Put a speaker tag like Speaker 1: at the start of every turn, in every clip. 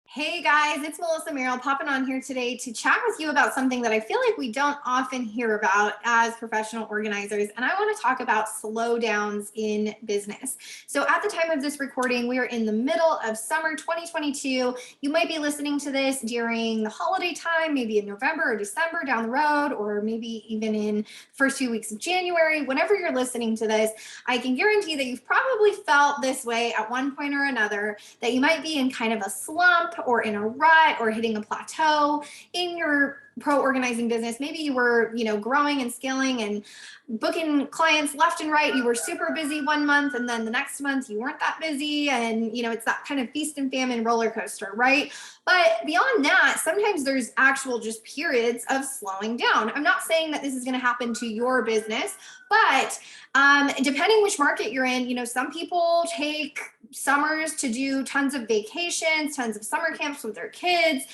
Speaker 1: Hey guys, it's Melissa Merrill popping on here today to chat with you about something that I feel like we don't often hear about as professional organizers. And I want to talk about slowdowns in business. So at the time of this recording, we are in the middle of summer 2022. You might be listening to this during the holiday time, maybe in November or December down the road, or maybe even in the first few weeks of January. Whenever you're listening to this, I can guarantee that you've probably felt this way at one point or another, that you might be in kind of a slump or in a rut or hitting a plateau in your pro organizing business. Maybe you were, growing and scaling and booking clients left and right. You were super busy one month and then the next month you weren't that busy. And, it's that kind of feast and famine roller coaster, right? But beyond that, sometimes there's actual just periods of slowing down. I'm not saying that this is going to happen to your business, but depending which market you're in, some people take summers to do tons of vacations, tons of summer camps with their kids,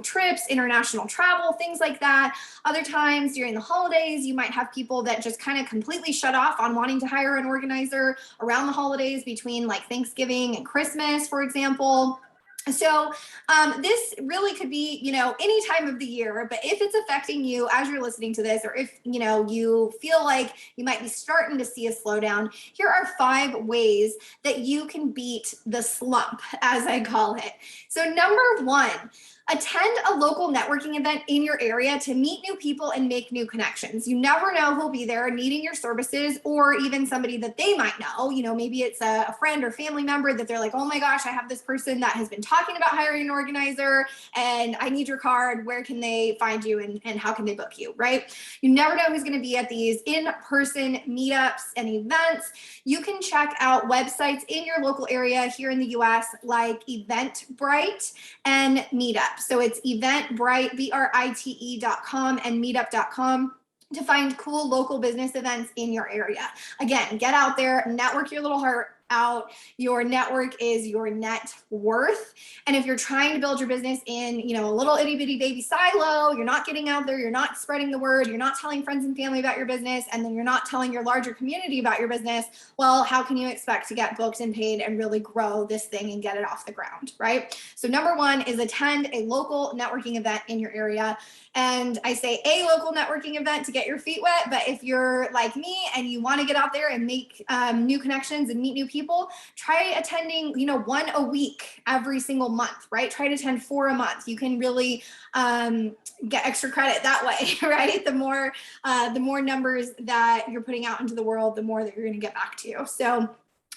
Speaker 1: trips, international travel, things like that. Other times during the holidays, you might have people that just kind of completely shut off on wanting to hire an organizer around the holidays between like Thanksgiving and Christmas, for example. So this really could be, any time of the year, but if it's affecting you as you're listening to this, or if, you feel like you might be starting to see a slowdown, here are 5 ways that you can beat the slump, as I call it. So number 1, attend a local networking event in your area to meet new people and make new connections. You never know who'll be there needing your services, or even somebody that they might know. Maybe it's a friend or family member that they're like, oh my gosh, I have this person that has been talking about hiring an organizer and I need your card. Where can they find you and how can they book you, right? You never know who's going to be at these in-person meetups and events. You can check out websites in your local area here in the US like Eventbrite and Meetup. So it's Eventbrite, BRITE.com and meetup.com to find cool local business events in your area. Again, get out there, network your little heart out. Your network is your net worth. And if you're trying to build your business in, a little itty bitty baby silo, you're not getting out there, you're not spreading the word, you're not telling friends and family about your business, and then you're not telling your larger community about your business, well, how can you expect to get booked and paid and really grow this thing and get it off the ground, right? So number 1 is attend a local networking event in your area. And I say a local networking event to get your feet wet, but if you're like me and you want to get out there and make new connections and meet new people, try attending, 1 a week every single month, right? Try to attend 4 a month. You can really get extra credit that way, right? The more numbers that you're putting out into the world, the more that you're going to get back to you. So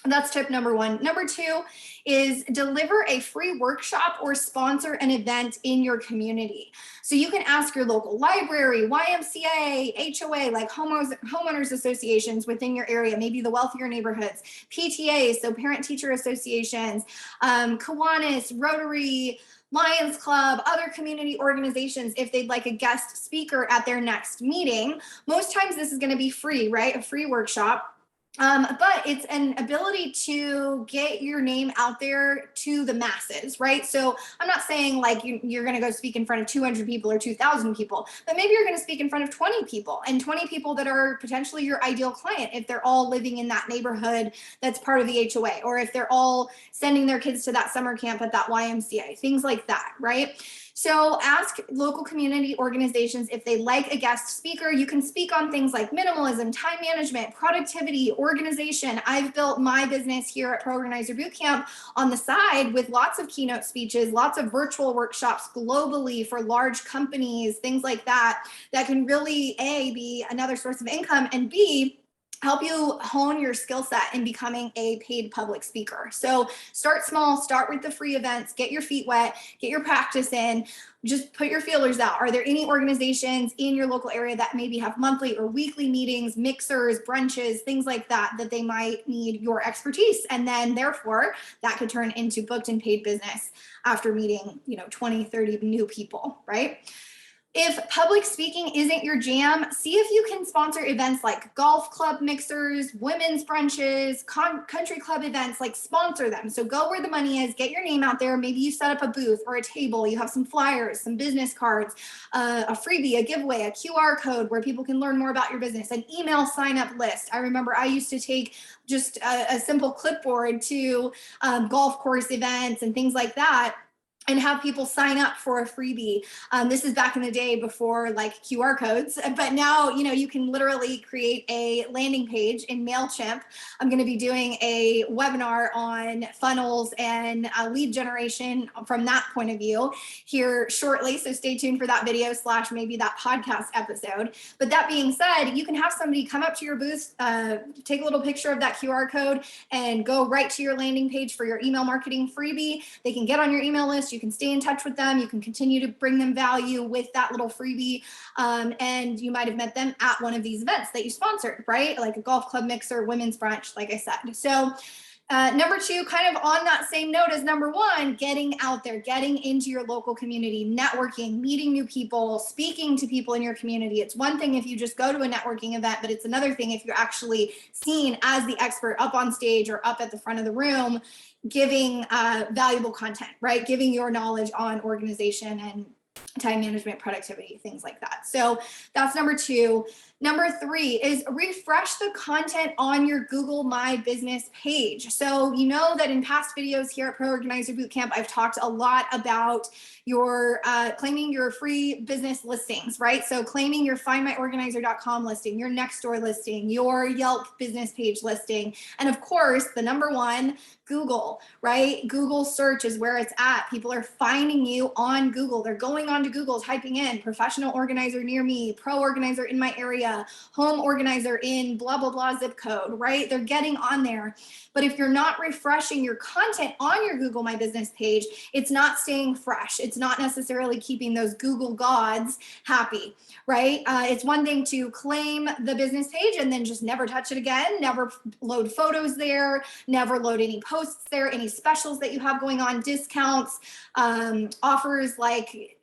Speaker 1: that's tip number 1. Number 2 is deliver a free workshop or sponsor an event in your community. So you can ask your local library, YMCA, HOA, like homeowners associations within your area, maybe the wealthier neighborhoods, PTAs, so parent-teacher associations, Kiwanis, Rotary, Lions Club, other community organizations, if they'd like a guest speaker at their next meeting. Most times this is going to be free, right? A free workshop. But it's an ability to get your name out there to the masses, right? So I'm not saying like you're going to go speak in front of 200 people or 2,000 people, but maybe you're going to speak in front of 20 people, and 20 people that are potentially your ideal client if they're all living in that neighborhood that's part of the HOA, or if they're all sending their kids to that summer camp at that YMCA, things like that, right? So ask local community organizations if they like a guest speaker. You can speak on things like minimalism, time management, productivity, organization. I've built my business here at Pro Organizer Bootcamp on the side with lots of keynote speeches, lots of virtual workshops globally for large companies, things like that, that can really, A, be another source of income, and B, help you hone your skill set in becoming a paid public speaker. So start small, start with the free events, get your feet wet, get your practice in, just put your feelers out. Are there any organizations in your local area that maybe have monthly or weekly meetings, mixers, brunches, things like that, that they might need your expertise? And then therefore that could turn into booked and paid business after meeting, 20, 30 new people, right? If public speaking isn't your jam, see if you can sponsor events like golf club mixers, women's brunches, country club events, like sponsor them. So go where the money is, get your name out there. Maybe you set up a booth or a table, you have some flyers, some business cards, a freebie, a giveaway, a QR code where people can learn more about your business, an email sign up list. I remember I used to take just a simple clipboard to golf course events and things like that, and have people sign up for a freebie. This is back in the day before like QR codes, but now, you can literally create a landing page in MailChimp. I'm going to be doing a webinar on funnels and lead generation from that point of view here shortly. So stay tuned for that video / maybe that podcast episode. But that being said, you can have somebody come up to your booth, take a little picture of that QR code and go right to your landing page for your email marketing freebie. They can get on your email list. You can stay in touch with them. You can continue to bring them value with that little freebie. And you might have met them at one of these events that you sponsored, right? Like a golf club mixer, women's brunch, like I said. So number 2, kind of on that same note as number 1, getting out there, getting into your local community, networking, meeting new people, speaking to people in your community. It's one thing if you just go to a networking event, but it's another thing if you're actually seen as the expert up on stage or up at the front of the room, giving valuable content, right? Giving your knowledge on organization and time management, productivity, things like that. So that's number 2. Number 3 is refresh the content on your Google My Business page. So you know that in past videos here at Pro Organizer Bootcamp, I've talked a lot about your claiming your free business listings, right? So claiming your findmyorganizer.com listing, your Nextdoor listing, your Yelp business page listing, and of course, the number 1, Google, right? Google search is where it's at. People are finding you on Google. They're going on to Google, typing in professional organizer near me, pro organizer in my area, home organizer in blah, blah, blah zip code, right? They're getting on there. But if you're not refreshing your content on your Google My Business page, it's not staying fresh. It's not necessarily keeping those Google gods happy, right? It's one thing to claim the business page and then just never touch it again, never load photos there, never load any posts there, any specials that you have going on, discounts, offers like,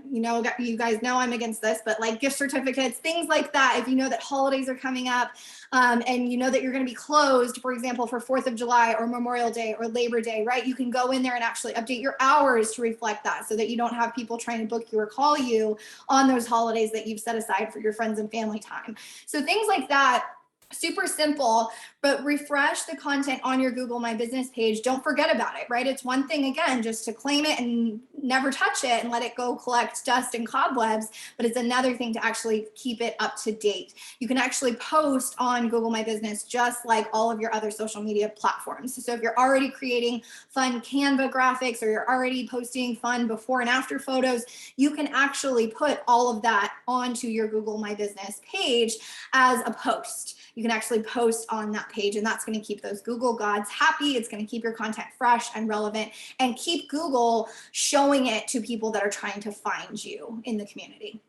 Speaker 1: you guys know I'm against this, but like gift certificates, things like that. If you know that holidays are coming up and you know that you're going to be closed, for example, for 4th of July or Memorial Day or Labor Day, right? You can go in there and actually update your hours to reflect that so that you don't have people trying to book you or call you on those holidays that you've set aside for your friends and family time. So things like that. Super simple, but refresh the content on your Google My Business page. Don't forget about it, right? It's one thing, again, just to claim it and never touch it and let it go collect dust and cobwebs, but it's another thing to actually keep it up to date. You can actually post on Google My Business just like all of your other social media platforms. So if you're already creating fun Canva graphics or you're already posting fun before and after photos, you can actually put all of that onto your Google My Business page as a post. You can actually post on that page, and that's going to keep those Google gods happy. It's going to keep your content fresh and relevant and keep Google showing it to people that are trying to find you in the community.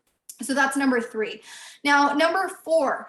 Speaker 1: So that's number 3. Now, number 4,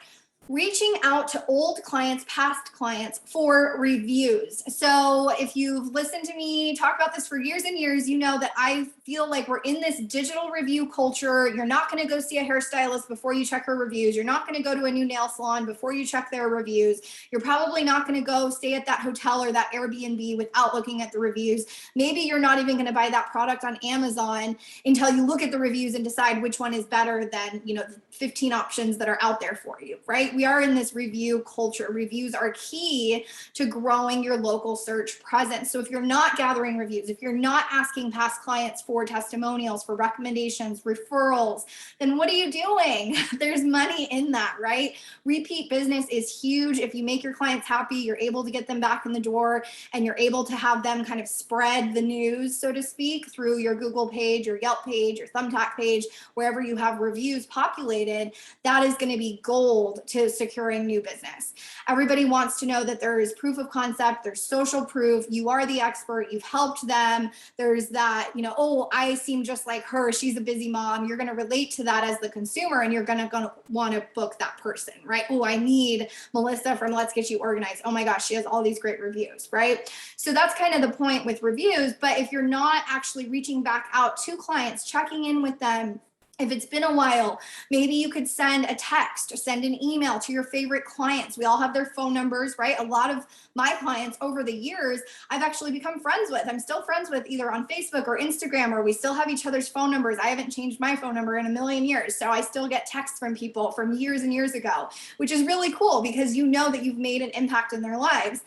Speaker 1: reaching out to old clients, past clients for reviews. So if you've listened to me talk about this for years and years, you know that I feel like we're in this digital review culture. You're not going to go see a hairstylist before you check her reviews. You're not going to go to a new nail salon before you check their reviews. You're probably not going to go stay at that hotel or that Airbnb without looking at the reviews. Maybe you're not even going to buy that product on Amazon until you look at the reviews and decide which one is better than, the 15 options that are out there for you, right? We are in this review culture. Reviews are key to growing your local search presence. So if you're not gathering reviews, if you're not asking past clients for testimonials, for recommendations, referrals, then what are you doing? There's money in that, right? Repeat business is huge. If you make your clients happy, you're able to get them back in the door and you're able to have them kind of spread the news, so to speak, through your Google page, your Yelp page, your Thumbtack page, wherever you have reviews populated. That is going to be gold to securing new business. Everybody wants to know that there is proof of concept, there's social proof, you are the expert, you've helped them. There's that, oh, I seem just like her, she's a busy mom. You're going to relate to that as the consumer and you're going to want to book that person, right? Oh, I need Melissa from Let's Get You Organized. Oh my gosh, she has all these great reviews, right? So that's kind of the point with reviews. But if you're not actually reaching back out to clients, checking in with them, if it's been a while, maybe you could send a text or send an email to your favorite clients. We all have their phone numbers, right? A lot of my clients over the years, I've actually become friends with. I'm still friends with either on Facebook or Instagram, or we still have each other's phone numbers. I haven't changed my phone number in a million years. So I still get texts from people from years and years ago, which is really cool because you know that you've made an impact in their lives.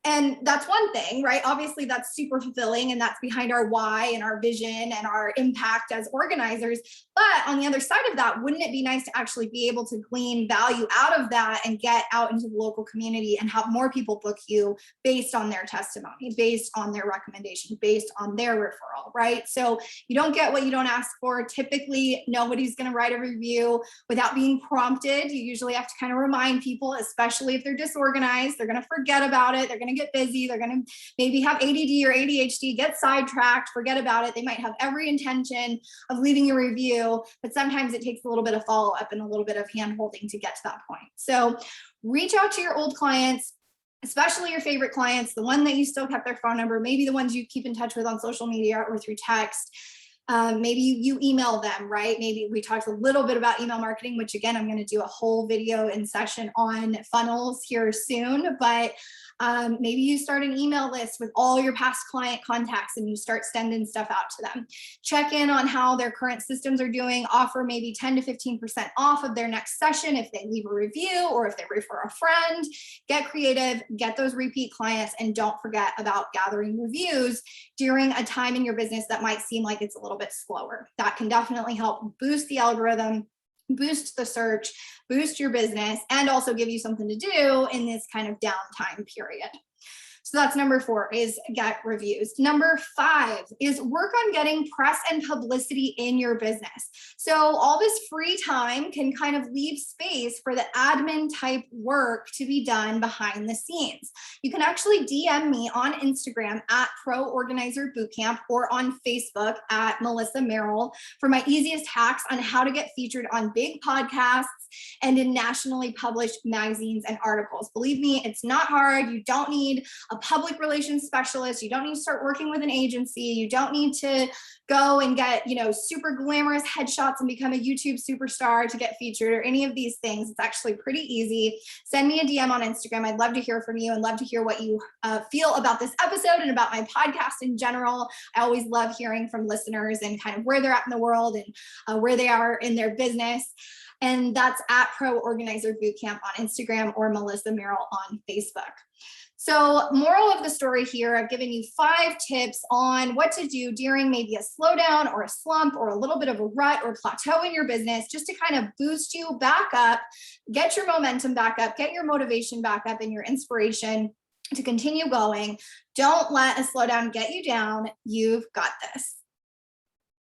Speaker 1: And that's one thing, right? Obviously, that's super fulfilling and that's behind our why and our vision and our impact as organizers. But on the other side of that, wouldn't it be nice to actually be able to glean value out of that and get out into the local community and have more people book you based on their testimony, based on their recommendation, based on their referral, right? So you don't get what you don't ask for. Typically, nobody's going to write a review without being prompted. You usually have to kind of remind people, especially if they're disorganized. They're going to forget about it. They're going to get busy. They're going to maybe have ADD or ADHD, get sidetracked, forget about it. They might have every intention of leaving a review, but sometimes it takes a little bit of follow up and a little bit of hand holding to get to that point. So reach out to your old clients, especially your favorite clients, the one that you still kept their phone number, maybe the ones you keep in touch with on social media or through text. Maybe you email them, right? Maybe we talked a little bit about email marketing, which again, I'm going to do a whole video and session on funnels here soon, but maybe you start an email list with all your past client contacts and you start sending stuff out to them. Check in on how their current systems are doing, offer maybe 10 to 15% off of their next session if they leave a review or if they refer a friend. Get creative, get those repeat clients, and don't forget about gathering reviews during a time in your business that might seem like it's a little bit slower. That can definitely help boost the algorithm, boost the search, boost your business, and also give you something to do in this kind of downtime period. So that's number 4, is get reviews. Number 5 is work on getting press and publicity in your business. So all this free time can kind of leave space for the admin type work to be done behind the scenes. You can actually DM me on Instagram at Pro Organizer Bootcamp or on Facebook at Melisa Merrill for my easiest hacks on how to get featured on big podcasts and in nationally published magazines and articles. Believe me, it's not hard. You don't need a public relations specialist. You don't need to start working with an agency. You don't need to go and get, super glamorous headshots and become a YouTube superstar to get featured or any of these things. It's actually pretty easy. Send me a DM on Instagram. I'd love to hear from you and love to hear what you feel about this episode and about my podcast in general. I always love hearing from listeners and kind of where they're at in the world and where they are in their business. And that's at Pro Organizer Bootcamp on Instagram or Melisa Merrill on Facebook. So moral of the story here, I've given you 5 tips on what to do during maybe a slowdown or a slump or a little bit of a rut or plateau in your business, just to kind of boost you back up, get your momentum back up, get your motivation back up and your inspiration to continue going. Don't let a slowdown get you down. You've got this.